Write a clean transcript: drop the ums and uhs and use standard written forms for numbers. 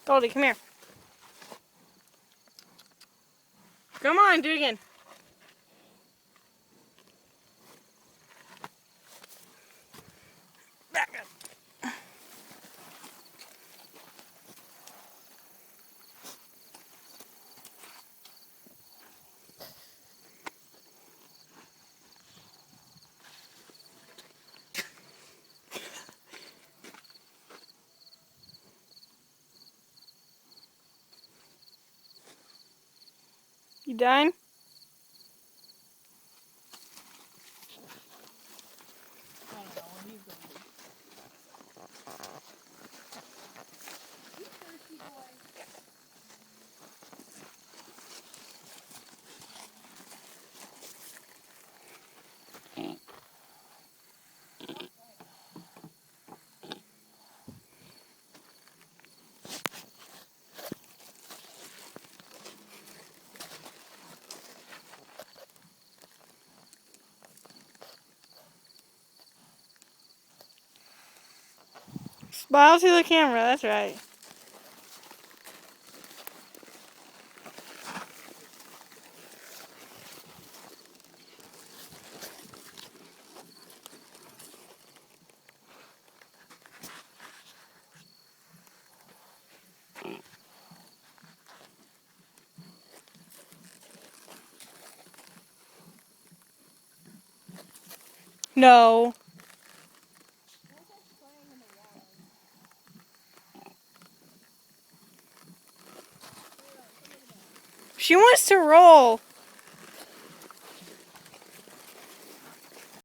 Goldie, come here. Come on, do it again. Back up. You done? Smile to the camera, that's right. No. She wants to roll.